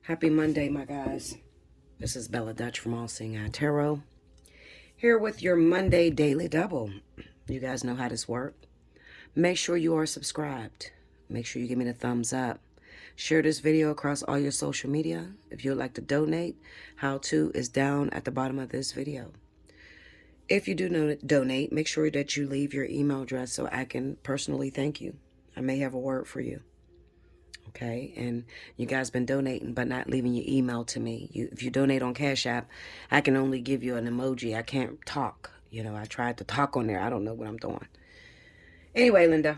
Happy Monday, my guys. This is Bella Dutch from Allseeingeyetarot. Here with your Monday Daily Double. You guys know how this works. Make sure you are subscribed. Make sure you give me the thumbs up. Share this video across all your social media. If you would like to donate, how to is down at the bottom of this video. If you do donate, make sure that you leave your email address so I can personally thank you. I may have a word for you. Okay, and you guys been donating but not leaving your email to me. If you donate on Cash App, I can only give you an emoji. I can't talk. You know, I tried to talk on there. I don't know what I'm doing. Anyway, Linda,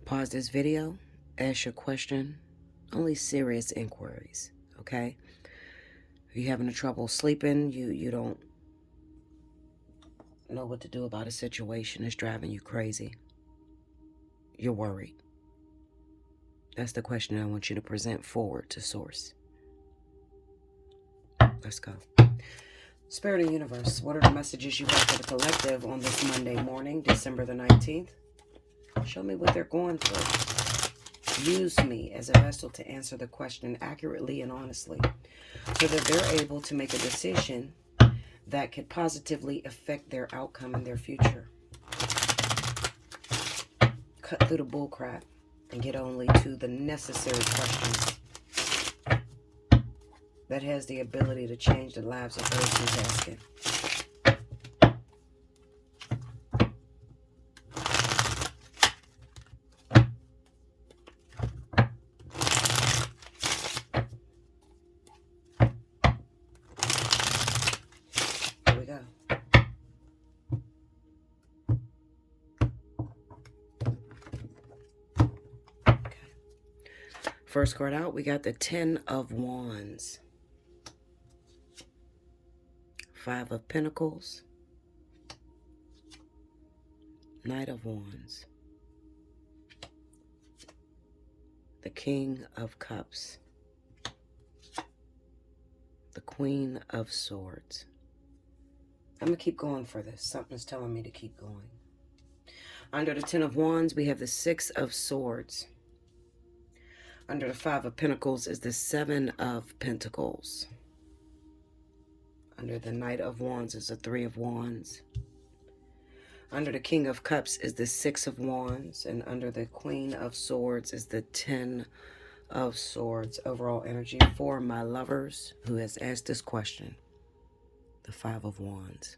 pause this video, ask your question. Only serious inquiries, okay? If you're having trouble sleeping, you don't know what to do about a situation that's driving you crazy. You're worried. That's the question I want you to present forward to Source. Let's go. Spirit of the Universe, what are the messages you have for the collective on this Monday morning, December the 19th? Show me what they're going through. Use me as a vessel to answer the question accurately and honestly so that they're able to make a decision that could positively affect their outcome and their future. Cut through the bullcrap and get only to the necessary questions that has the ability to change the lives of those who's asking. Here we go. Okay. First card out, we got the 10 of Wands. 5 of Pentacles, Knight of Wands, the King of Cups, the Queen of Swords. I'm going to keep going for this. Something's telling me to keep going. Under the 10 of Wands, we have the 6 of Swords. Under the 5 of Pentacles is the 7 of Pentacles. Under the Knight of Wands is the 3 of Wands. Under the King of Cups is the 6 of Wands. And under the Queen of Swords is the 10 of Swords. Overall energy for my lovers who has asked this question. The 5 of Wands.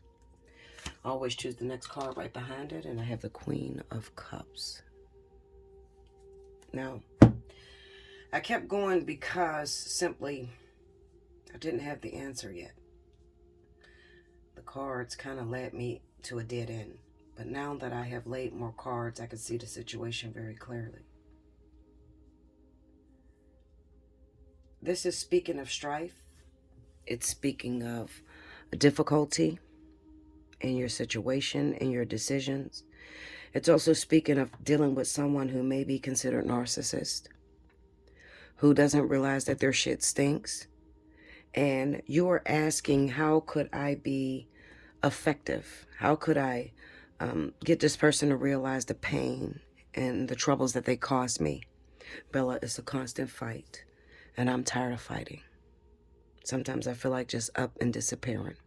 I always choose the next card right behind it. And I have the Queen of Cups. Now, I kept going because simply I didn't have the answer yet. The cards kind of led me to a dead end. But now that I have laid more cards, I can see the situation very clearly. This is speaking of strife. It's speaking of difficulty in your situation, in your decisions. It's also speaking of dealing with someone who may be considered narcissist, who doesn't realize that their shit stinks. And you are asking, how could I be effective? How could I get this person to realize the pain and the troubles that they caused me? Bella, it's a constant fight, and I'm tired of fighting. Sometimes I feel like just up and disappearing.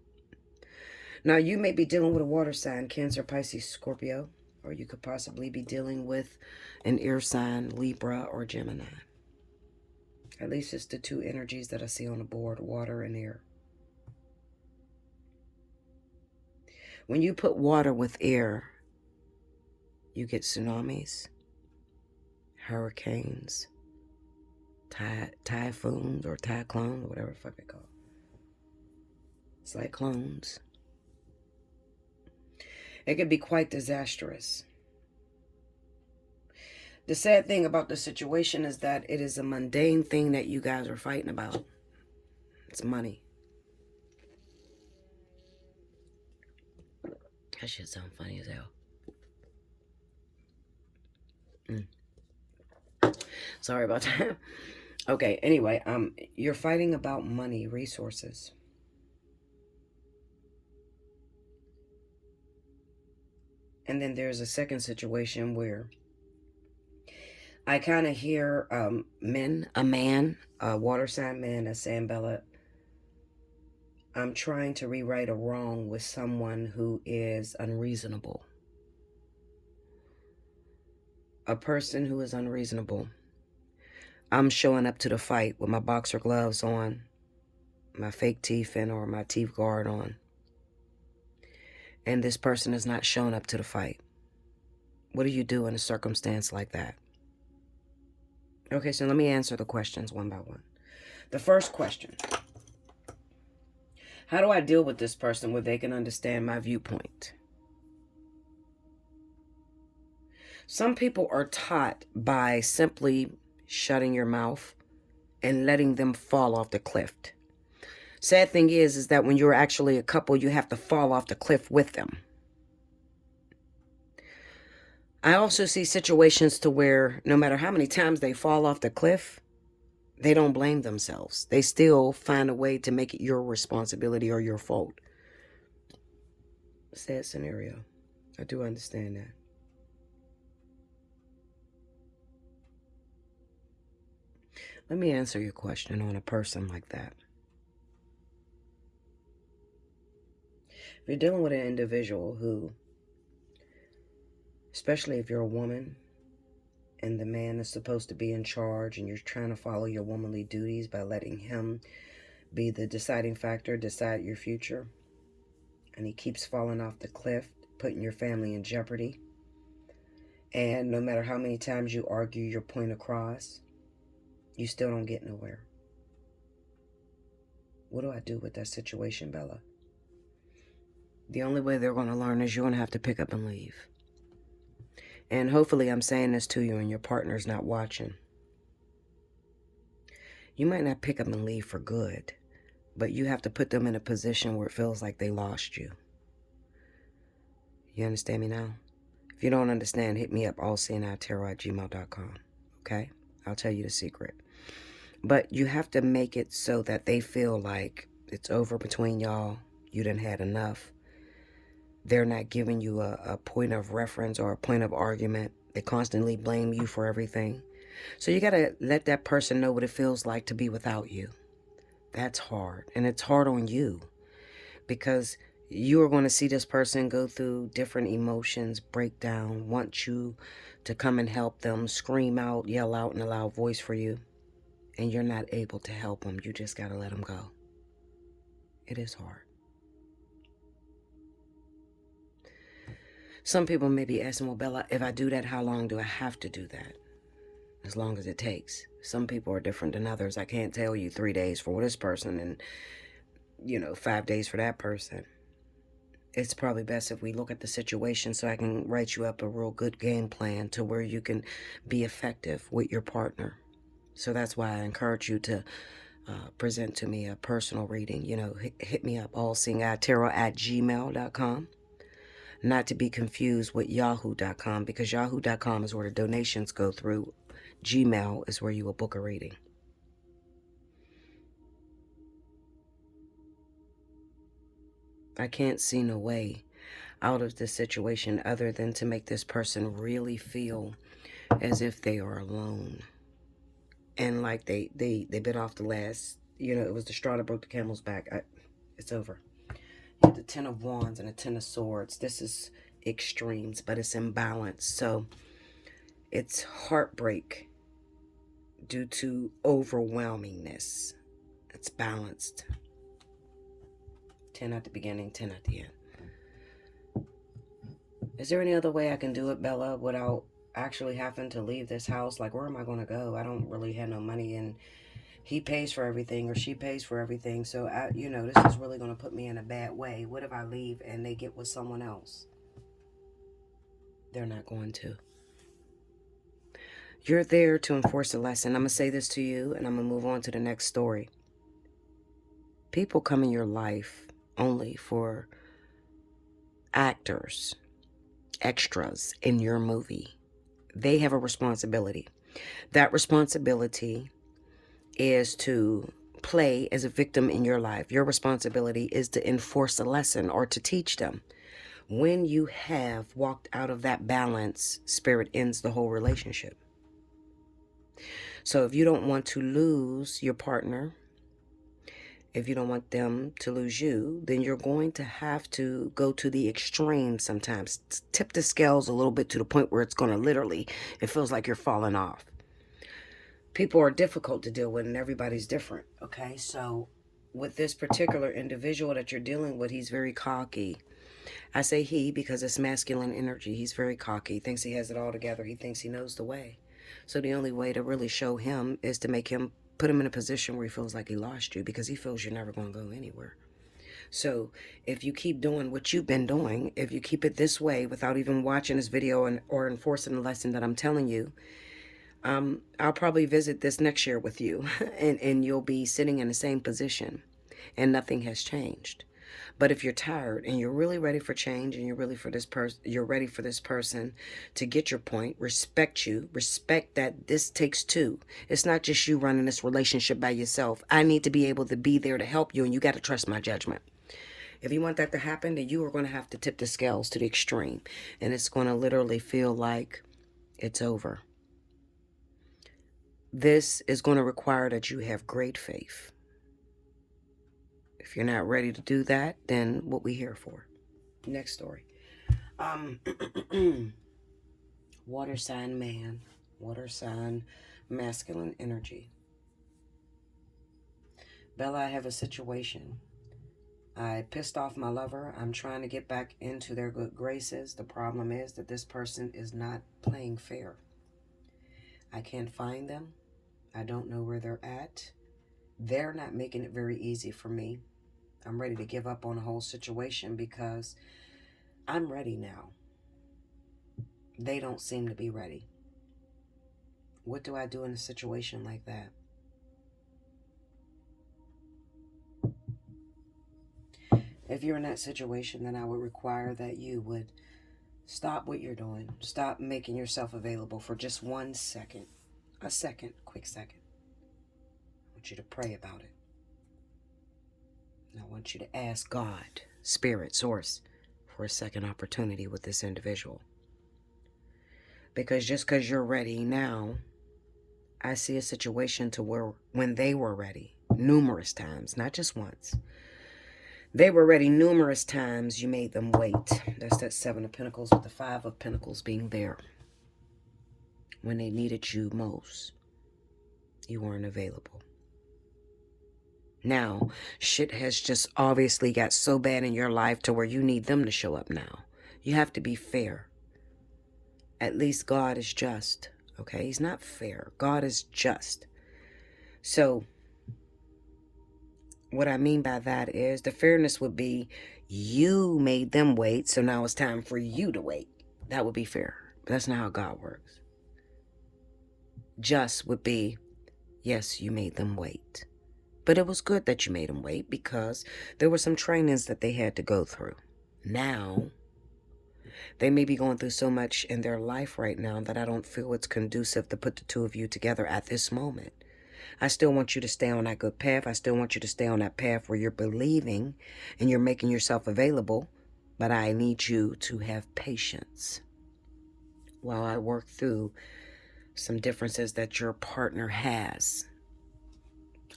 Now, you may be dealing with a water sign, Cancer, Pisces, Scorpio, or you could possibly be dealing with an air sign, Libra or Gemini. At least it's the two energies that I see on the board, water and air. When you put water with air, you get tsunamis, hurricanes, typhoons or cyclones, or whatever the fuck they call it. Cyclones. It can be quite disastrous. The sad thing about the situation is that it is a mundane thing that you guys are fighting about. It's money. That shit sound funny as hell. Sorry about that. Okay, anyway, you're fighting about money, resources. And then there's a second situation where I kind of hear a man, a water sign man that's saying, Bella, I'm trying to rewrite a wrong with someone who is unreasonable. A person who is unreasonable. I'm showing up to the fight with my boxer gloves on, my fake teeth in, or my teeth guard on. And this person is not showing up to the fight. What do you do in a circumstance like that? Okay, so let me answer the questions one by one. The first question: how do I deal with this person where they can understand my viewpoint? Some people are taught by simply shutting your mouth and letting them fall off the cliff. Sad thing is that when you're actually a couple, you have to fall off the cliff with them. I also see situations to where no matter how many times they fall off the cliff, they don't blame themselves. They still find a way to make it your responsibility or your fault. Sad scenario. I do understand that. Let me answer your question on a person like that. If you're dealing with an individual who, especially if you're a woman and the man is supposed to be in charge and you're trying to follow your womanly duties by letting him be the deciding factor, decide your future, and he keeps falling off the cliff, putting your family in jeopardy, and no matter how many times you argue your point across, you still don't get nowhere. What do I do with that situation, Bella? The only way they're going to learn is you're going to have to pick up and leave. And hopefully I'm saying this to you and your partner's not watching. You might not pick up and leave for good, but you have to put them in a position where it feels like they lost you. You understand me now? If you don't understand, hit me up, allseeingeyetarot@gmail.com. Okay? I'll tell you the secret. But you have to make it so that they feel like it's over between y'all. You done had enough. They're not giving you a point of reference or a point of argument. They constantly blame you for everything. So you got to let that person know what it feels like to be without you. That's hard. And it's hard on you because you are going to see this person go through different emotions, break down, want you to come and help them, scream out, yell out in a loud voice for you. And you're not able to help them. You just got to let them go. It is hard. Some people may be asking, well, Bella, if I do that, how long do I have to do that? As long as it takes. Some people are different than others. I can't tell you 3 days for this person and, 5 days for that person. It's probably best if we look at the situation so I can write you up a real good game plan to where you can be effective with your partner. So that's why I encourage you to present to me a personal reading. Hit me up, allseeingeyetarot@gmail.com. Not to be confused with yahoo.com, because yahoo.com is where the donations go through. Gmail is where you will book a reading. I can't see no way out of this situation other than to make this person really feel as if they are alone. And like they bit off the last, it was the straw that broke the camel's back. It's over. You have the 10 of Wands and the 10 of Swords. This is extremes, but it's imbalance. So it's heartbreak due to overwhelmingness. It's balanced. 10 at the beginning, 10 at the end. Is there any other way I can do it, Bella, without actually having to leave this house? Like, where am I going to go? I don't really have no money, and he pays for everything or she pays for everything. So, this is really going to put me in a bad way. What if I leave and they get with someone else? They're not going to. You're there to enforce a lesson. I'm going to say this to you, and I'm going to move on to the next story. People come in your life only for actors, extras in your movie. They have a responsibility. That responsibility is to play as a victim in your life. Your responsibility is to enforce a lesson or to teach them. When you have walked out of that balance, spirit ends the whole relationship. So if you don't want to lose your partner, if you don't want them to lose you, then you're going to have to go to the extreme sometimes. Tip the scales a little bit to the point where it's going to literally, it feels like you're falling off. People are difficult to deal with and everybody's different, okay? So with this particular individual that you're dealing with, he's very cocky. I say he because it's masculine energy. He's very cocky, thinks he has it all together. He thinks he knows the way. So the only way to really show him is to make him, put him in a position where he feels like he lost you, because he feels you're never going to go anywhere. So if you keep doing what you've been doing, if you keep it this way without even watching this video or enforcing the lesson that I'm telling you, I'll probably visit this next year with you and you'll be sitting in the same position and nothing has changed. But if you're tired and you're really ready for change and you're ready for this person to get your point, respect you, respect that this takes two. It's not just you running this relationship by yourself. I need to be able to be there to help you, and you got to trust my judgment. If you want that to happen, then you are going to have to tip the scales to the extreme, and it's going to literally feel like it's over. This is going to require that you have great faith. If you're not ready to do that, then what we here for? Next story. Water sign man, water sign masculine energy. Bella, I have a situation. I pissed off my lover. I'm trying to get back into their good graces. The problem is that this person is not playing fair. I can't find them. I don't know where they're at. They're not making it very easy for me. I'm ready to give up on the whole situation because I'm ready now. They don't seem to be ready. What do I do in a situation like that? If you're in that situation, then I would require that you would stop what you're doing. Stop making yourself available for just 1 second. A second, quick second. I want you to pray about it. And I want you to ask God, Spirit, Source, for a second opportunity with this individual. Because just because you're ready now, I see a situation to where when they were ready, numerous times, not just once. They were ready numerous times, you made them wait. That's that 7 of Pentacles with the 5 of Pentacles being there. When they needed you most, you weren't available. Now, shit has just obviously got so bad in your life to where you need them to show up now. You have to be fair. At least God is just, okay? He's not fair. God is just. So, what I mean by that is the fairness would be you made them wait, so now it's time for you to wait. That would be fair. But that's not how God works. Just would be, yes, you made them wait. But it was good that you made them wait because there were some trainings that they had to go through. Now, they may be going through so much in their life right now that I don't feel it's conducive to put the two of you together at this moment. I still want you to stay on that good path. I still want you to stay on that path where you're believing and you're making yourself available. But I need you to have patience while I work through some differences that your partner has.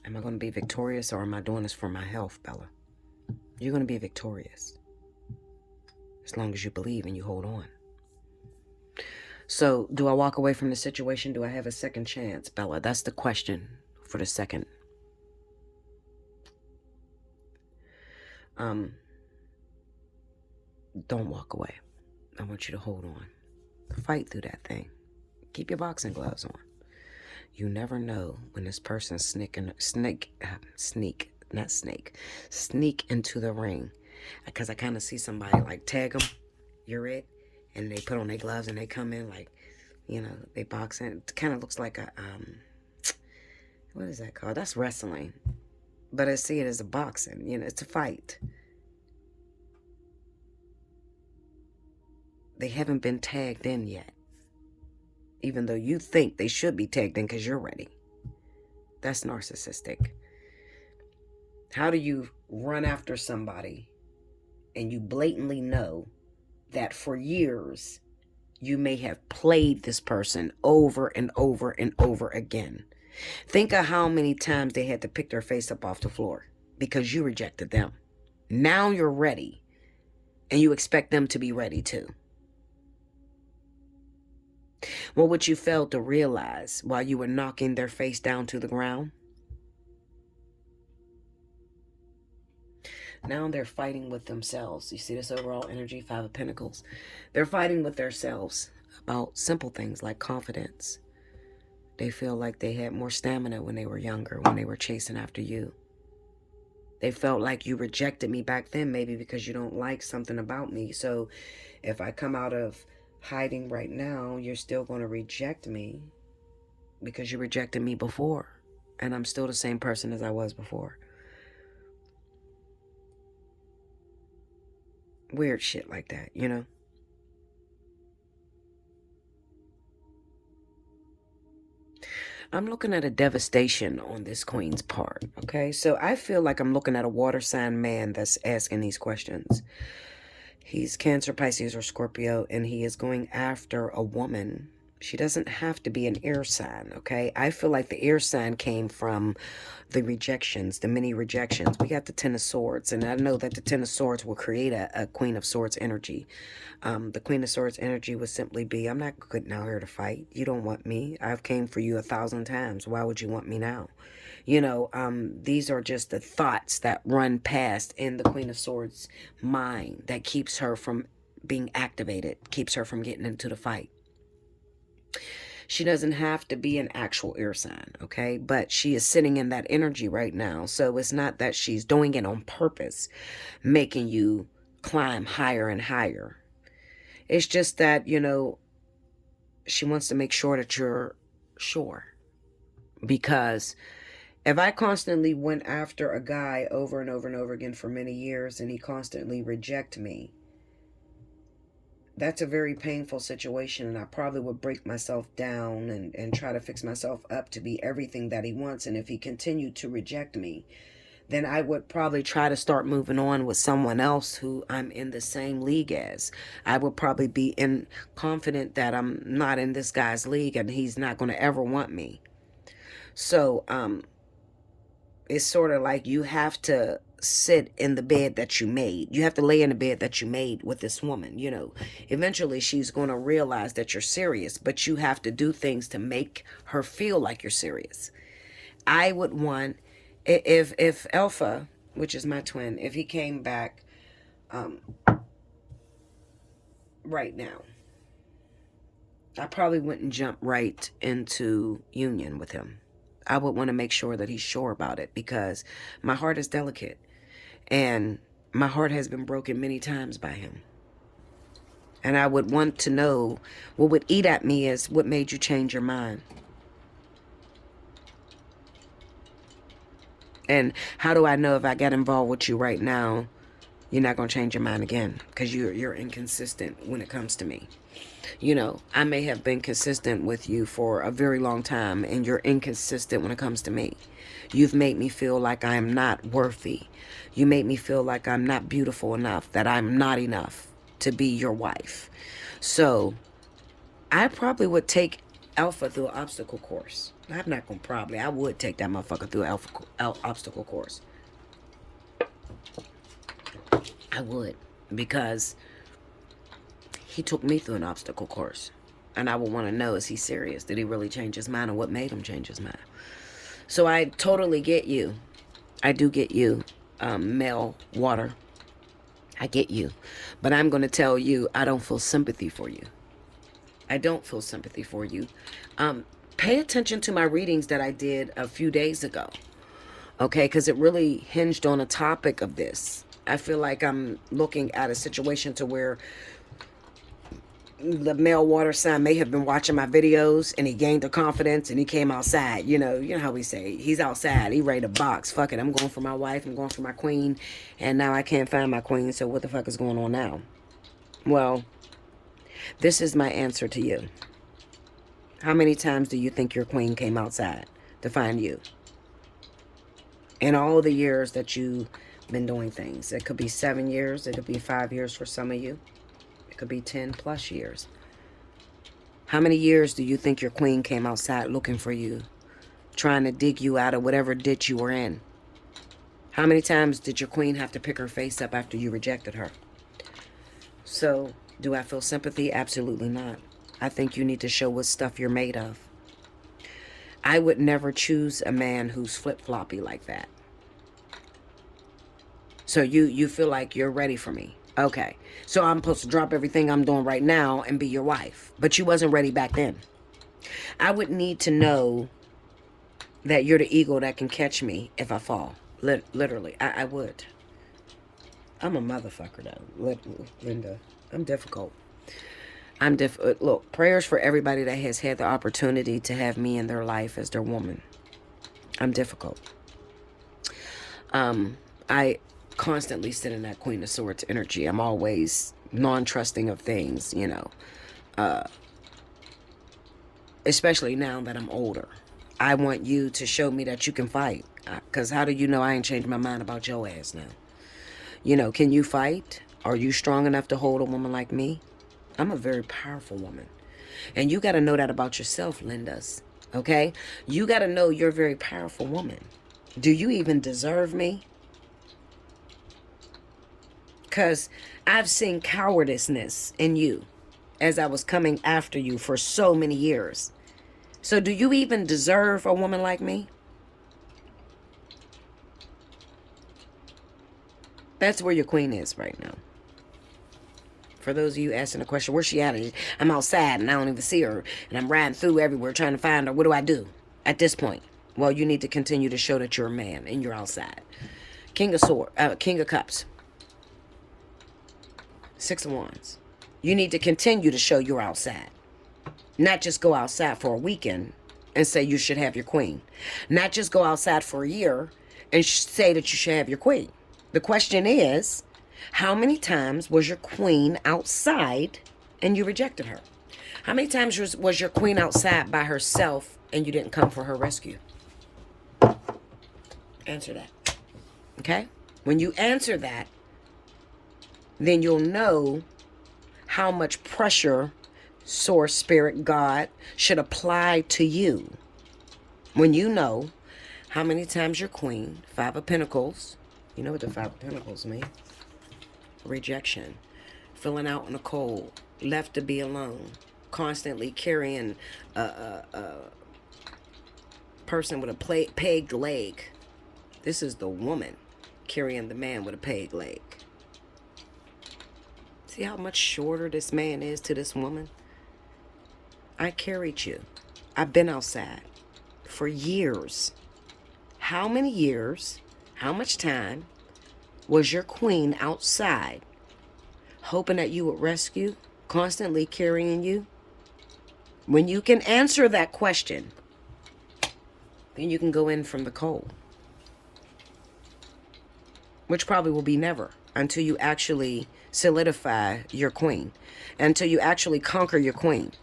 Am I going to be victorious, or am I doing this for my health, Bella? You're going to be victorious. As long as you believe and you hold on. So, do I walk away from the situation? Do I have a second chance, Bella? That's the question for the second. Don't walk away. I want you to hold on. Fight through that thing. Keep your boxing gloves on. You never know when this person sneak into the ring. Because I kind of see somebody like tag them, you're it, and they put on their gloves and they come in like, you know, they box in. It kind of looks like a, what is that called? That's wrestling. But I see it as a boxing, you know, it's a fight. They haven't been tagged in yet. Even though you think they should be tagged in because you're ready. That's narcissistic. How do you run after somebody and you blatantly know that for years You may have played this person over and over and over again. Think of how many times they had to pick their face up off the floor because you rejected them. Now you're ready, and you expect them to be ready too. Well, what you failed to realize while you were knocking their face down to the ground, now they're fighting with themselves. You see this overall energy, Five of Pentacles. They're fighting with themselves about simple things like confidence. They feel like they had more stamina when they were younger, when they were chasing after you. They felt like you rejected me back then, maybe because you don't like something about me. So if I come out of hiding right now, you're still going to reject me because you rejected me before. And I'm still the same person as I was before. Weird shit like that, you know? I'm looking at a devastation on this queen's part, okay? So I feel like I'm looking at a water sign man that's asking these questions. He's Cancer, Pisces, or Scorpio, and he is going after a woman. She doesn't have to be an air sign, okay? I feel like the air sign came from the rejections, the many rejections. We got the Ten of Swords, and I know that the Ten of Swords will create a Queen of Swords energy. The Queen of Swords energy would simply be, I'm not getting out here to fight. You don't want me. I've came for you 1,000 times. Why would you want me now? You know, these are just the thoughts that run past in the Queen of Swords mind that keeps her from being activated, keeps her from getting into the fight. She doesn't have to be an actual air sign, okay? But she is sitting in that energy right now. So it's not that she's doing it on purpose, making you climb higher and higher. It's just that, you know, she wants to make sure that you're sure. Because if I constantly went after a guy over and over and over again for many years and he constantly reject me, that's a very painful situation, and I probably would break myself down and try to fix myself up to be everything that he wants. And if he continued to reject me, then I would probably try to start moving on with someone else who I'm in the same league as. I would probably be confident that I'm not in this guy's league and he's not going to ever want me. So it's sort of like you have to sit in the bed that you made. You have to lay in the bed that you made with this woman, you know. Eventually she's going to realize that you're serious, but you have to do things to make her feel like you're serious. I would want, if Alpha, which is my twin, if he came back right now, I probably wouldn't jump right into union with him. I would want to make sure that he's sure about it, because my heart is delicate and my heart has been broken many times by him. And I would want to know, what would eat at me is, what made you change your mind? And how do I know if I get involved with you right now, you're not going to change your mind again? Because you're inconsistent when it comes to me. You know, I may have been consistent with you for a very long time, and you're inconsistent when it comes to me. You've made me feel like I am not worthy. You made me feel like I'm not beautiful enough, that I'm not enough to be your wife. So I probably would take Alpha through an obstacle course. I'm not going to probably. I would take that motherfucker through an obstacle course. I would, because he took me through an obstacle course. And I would want to know, is he serious? Did he really change his mind? Or what made him change his mind? So I totally get you. I do get you, male water. I get you. But I'm going to tell you, I don't feel sympathy for you. I don't feel sympathy for you. Pay attention to my readings that I did a few days ago. Okay, because it really hinged on a topic of this. I feel like I'm looking at a situation to where the male water sign may have been watching my videos and he gained the confidence and he came outside. You know how we say, he's outside, he ready to box. Fuck it, I'm going for my wife, I'm going for my queen, and now I can't find my queen, so what the fuck is going on now? Well, this is my answer to you. How many times do you think your queen came outside to find you? In all the years that you've been doing things. It could be 7 years, it could be 5 years for some of you. It could be 10 plus years. How many years do you think your queen came outside looking for you, trying to dig you out of whatever ditch you were in? How many times did your queen have to pick her face up after you rejected her? So, do I feel sympathy? Absolutely not. I think you need to show what stuff you're made of. I would never choose a man who's flip-floppy like that. So you feel like you're ready for me. Okay. So I'm supposed to drop everything I'm doing right now and be your wife. But you wasn't ready back then. I would need to know that you're the eagle that can catch me if I fall. Literally. I would. I'm a motherfucker though, Linda. I'm difficult. Look, prayers for everybody that has had the opportunity to have me in their life as their woman. I'm difficult. I constantly sit in that Queen of Swords energy. I'm always non-trusting of things, you know. Especially now that I'm older. I want you to show me that you can fight. Because how do you know I ain't changed my mind about your ass now? You know, can you fight? Are you strong enough to hold a woman like me? I'm a very powerful woman. And you got to know that about yourself, Lindas. Okay? You got to know you're a very powerful woman. Do you even deserve me? Because I've seen cowardiceness in you as I was coming after you for so many years. So do you even deserve a woman like me? That's where your queen is right now. For those of you asking the question, where's she at? I'm outside and I don't even see her. And I'm riding through everywhere trying to find her. What do I do at this point? Well, you need to continue to show that you're a man and you're outside. King of Cups. 6 of Wands. You need to continue to show you're outside. Not just go outside for a weekend and say you should have your queen. Not just go outside for a year and say that you should have your queen. The question is, how many times was your queen outside and you rejected her? How many times was your queen outside by herself and you didn't come for her rescue? Answer that. Okay? When you answer that, then you'll know how much pressure Source, Spirit, God should apply to you. When you know how many times your queen, 5 of Pentacles, you know what the 5 of Pentacles mean? Rejection, feeling out in the cold, left to be alone, constantly carrying a person with a pegged leg. This is the woman carrying the man with a pegged leg. See how much shorter this man is to this woman? I carried you. I've been outside for years. How many years, how much time was your queen outside hoping that you would rescue, constantly carrying you? When you can answer that question, then you can go in from the cold. Which probably will be never until you actually solidify your queen. Until you actually conquer your queen.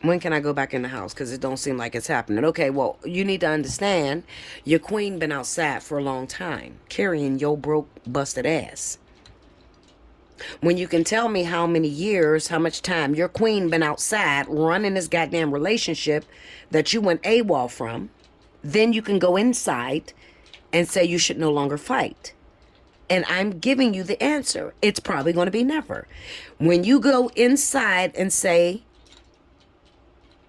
When can I go back in the house? Because it don't seem like it's happening. Okay, well, you need to understand your queen been outside for a long time, carrying your broke, busted ass. When you can tell me how many years, how much time your queen been outside running this goddamn relationship that you went AWOL from, then you can go inside and say you should no longer fight. And I'm giving you the answer. It's probably going to be never. When you go inside and say,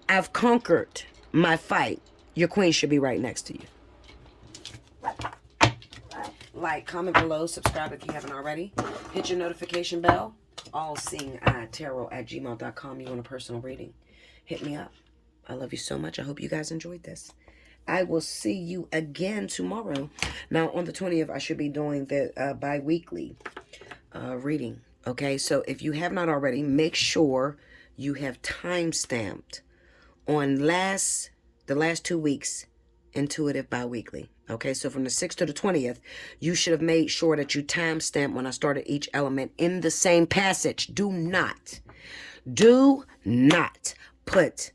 I've conquered my fight, your queen should be right next to you. Like, comment below, subscribe if you haven't already. Hit your notification bell. Allseeingeyetarot@gmail.com. You want a personal reading? Hit me up. I love you so much. I hope you guys enjoyed this. I will see you again tomorrow. Now, on the 20th, I should be doing the bi-weekly reading. Okay, so if you have not already, make sure you have time-stamped on the last 2 weeks, intuitive bi-weekly. Okay, so from the 6th to the 20th, you should have made sure that you time-stamp when I started each element in the same passage. Do not put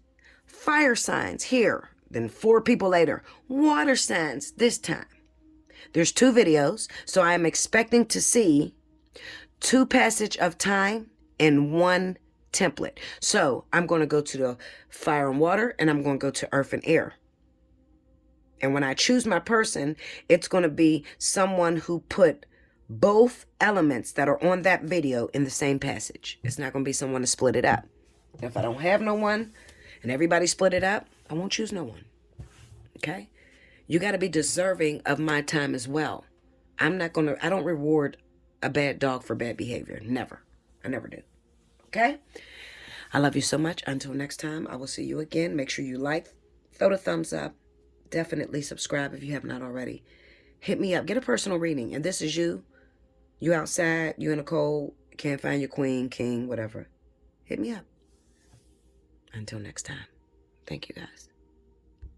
fire signs here. Then 4 people later, water signs this time. There's 2 videos, so I am expecting to see 2 passage of time and 1 template. So I'm going to go to the fire and water, and I'm going to go to earth and air. And when I choose my person, it's going to be someone who put both elements that are on that video in the same passage. It's not going to be someone to split it up. If I don't have no one and everybody split it up, I won't choose no one. Okay? You got to be deserving of my time as well. I don't reward a bad dog for bad behavior. Never. I never do. Okay? I love you so much. Until next time, I will see you again. Make sure you like, throw the thumbs up. Definitely subscribe if you have not already. Hit me up. Get a personal reading. And this is you. You outside. You in the cold. Can't find your queen, king, whatever. Hit me up. Until next time. Thank you, guys.